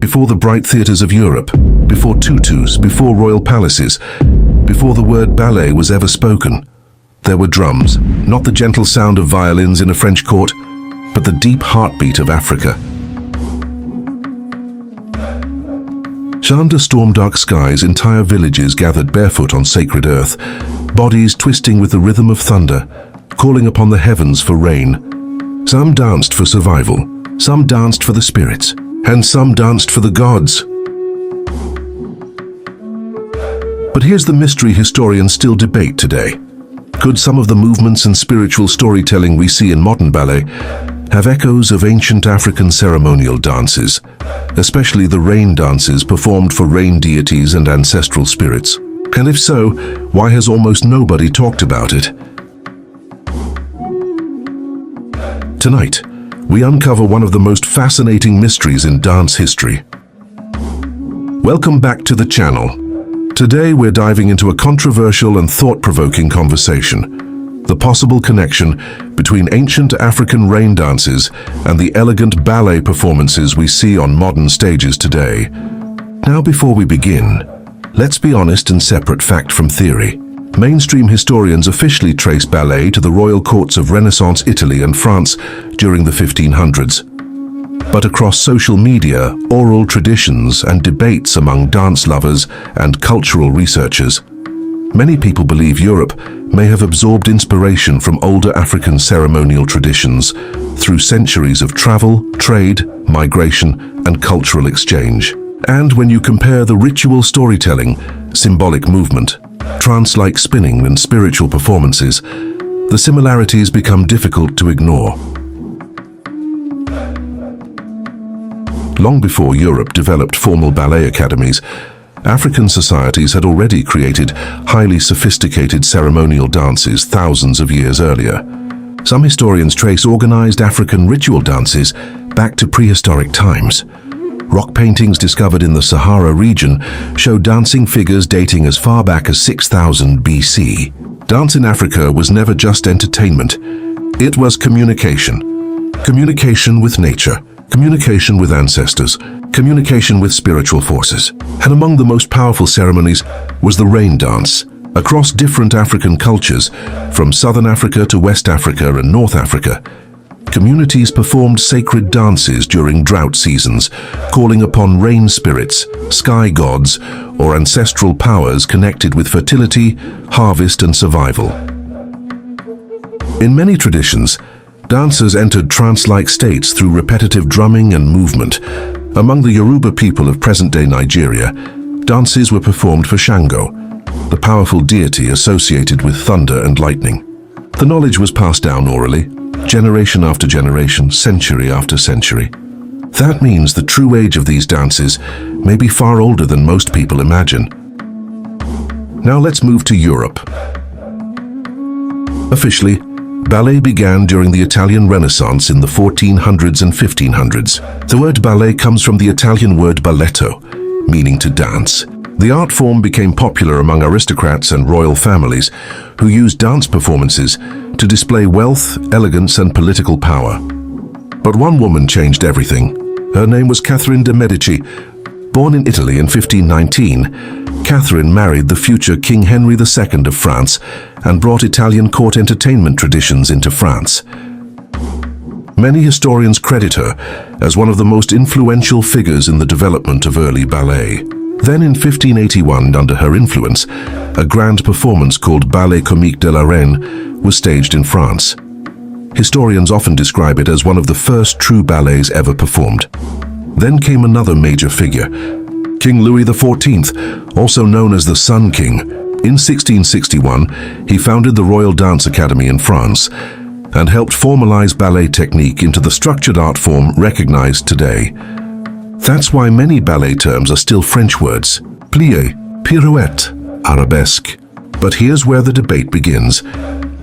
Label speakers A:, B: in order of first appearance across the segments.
A: Before the bright theatres of Europe, before tutus, before royal palaces, before the word ballet was ever spoken, there were drums, not the gentle sound of violins in a French court, but the deep heartbeat of Africa. Under storm-dark skies, entire villages gathered barefoot on sacred earth, bodies twisting with the rhythm of thunder, calling upon the heavens for rain. Some danced for survival, some danced for the spirits, and some danced for the gods. But here's the mystery historians still debate today. Could some of the movements and spiritual storytelling we see in modern ballet have echoes of ancient African ceremonial dances, especially the rain dances performed for rain deities and ancestral spirits? And if so, why has almost nobody talked about it? Tonight, we uncover one of the most fascinating mysteries in dance history. Welcome back to the channel. Today we're diving into a controversial and thought-provoking conversation: the possible connection between ancient African rain dances and the elegant ballet performances we see on modern stages today. Now, before we begin, let's be honest and separate fact from theory. Mainstream historians officially trace ballet to the royal courts of Renaissance Italy and France during the 1500s. But across social media, oral traditions, and debates among dance lovers and cultural researchers, many people believe Europe may have absorbed inspiration from older African ceremonial traditions through centuries of travel, trade, migration, and cultural exchange. And when you compare the ritual storytelling, symbolic movement, trance-like spinning, and spiritual performances, the similarities become difficult to ignore. Long before Europe developed formal ballet academies, African societies had already created highly sophisticated ceremonial dances thousands of years earlier. Some historians trace organized African ritual dances back to prehistoric times. Rock paintings discovered in the Sahara region show dancing figures dating as far back as 6000 BC. Dance in Africa was never just entertainment. It was communication. Communication with nature, communication with ancestors, communication with spiritual forces. And among the most powerful ceremonies was the rain dance. Across different African cultures, from Southern Africa to West Africa and North Africa, communities performed sacred dances during drought seasons, calling upon rain spirits, sky gods, or ancestral powers connected with fertility, harvest, and survival. In many traditions, dancers entered trance-like states through repetitive drumming and movement. Among the Yoruba people of present-day Nigeria, dances were performed for Shango, the powerful deity associated with thunder and lightning. The knowledge was passed down orally, generation after generation, century after century. That means the true age of these dances may be far older than most people imagine. Now let's move to Europe. Officially, ballet began during the Italian Renaissance in the 1400s and 1500s. The word ballet comes from the Italian word balletto, meaning to dance. The art form became popular among aristocrats and royal families who used dance performances to display wealth, elegance, and political power. But one woman changed everything. Her name was Catherine de Medici. Born in Italy in 1519, Catherine married the future King Henry II of France and brought Italian court entertainment traditions into France. Many historians credit her as one of the most influential figures in the development of early ballet. Then in 1581, under her influence, a grand performance called Ballet Comique de la Reine was staged in France. Historians often describe it as one of the first true ballets ever performed. Then came another major figure, King Louis XIV, also known as the Sun King. In 1661, he founded the Royal Dance Academy in France and helped formalize ballet technique into the structured art form recognized today. That's why many ballet terms are still French words: plié, pirouette, arabesque. But here's where the debate begins.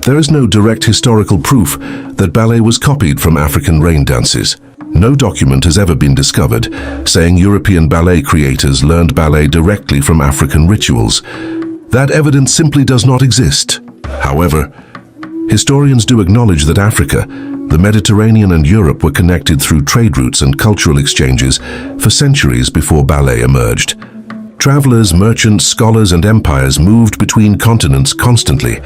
A: There is no direct historical proof that ballet was copied from African rain dances. No document has ever been discovered saying European ballet creators learned ballet directly from African rituals. That evidence simply does not exist. However, Historians do acknowledge that Africa, the Mediterranean and Europe were connected through trade routes and cultural exchanges for centuries before ballet emerged. Travelers, merchants, scholars, and empires moved between continents constantly.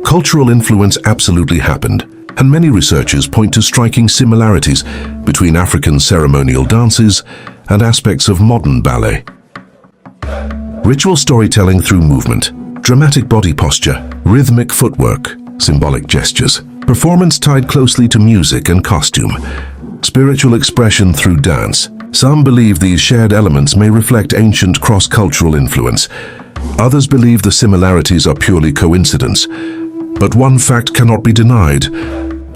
A: Cultural influence absolutely happened, and many researchers point to striking similarities between African ceremonial dances and aspects of modern ballet. Ritual storytelling through movement, dramatic body posture, rhythmic footwork, symbolic gestures, performance tied closely to music and costume, spiritual expression through dance. Some believe these shared elements may reflect ancient cross-cultural influence. Others believe the similarities are purely coincidence. But one fact cannot be denied.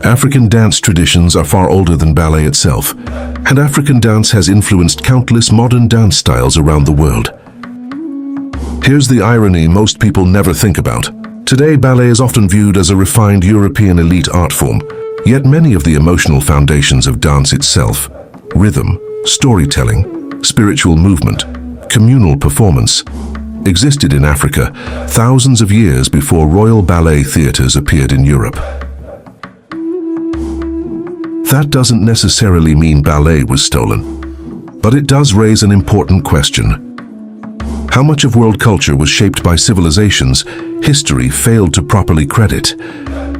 A: African dance traditions are far older than ballet itself, and African dance has influenced countless modern dance styles around the world. Here's the irony most people never think about. Today, ballet is often viewed as a refined European elite art form, yet many of the emotional foundations of dance itself, rhythm, storytelling, spiritual movement, communal performance, existed in Africa thousands of years before royal ballet theaters appeared in Europe. That doesn't necessarily mean ballet was stolen, but it does raise an important question. How much of world culture was shaped by civilizations history failed to properly credit?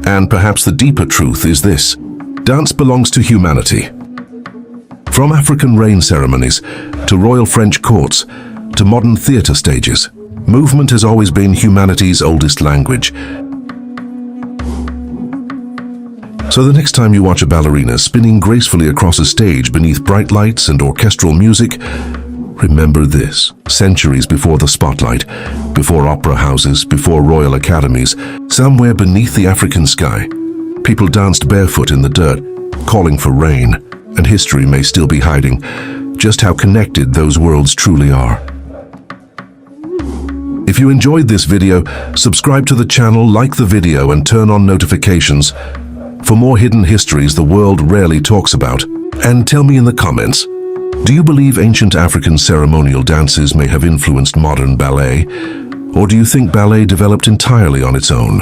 A: And perhaps the deeper truth is this: dance belongs to humanity. From African rain ceremonies to royal French courts to modern theater stages, movement has always been humanity's oldest language. So the next time you watch a ballerina spinning gracefully across a stage beneath bright lights and orchestral music, remember this: centuries before the spotlight, before opera houses, before royal academies, somewhere beneath the African sky, people danced barefoot in the dirt, calling for rain, and history may still be hiding just how connected those worlds truly are. If you enjoyed this video, subscribe to the channel, like the video, and turn on notifications for more hidden histories the world rarely talks about. And tell me in the comments, do you believe ancient African ceremonial dances may have influenced modern ballet? Or do you think ballet developed entirely on its own?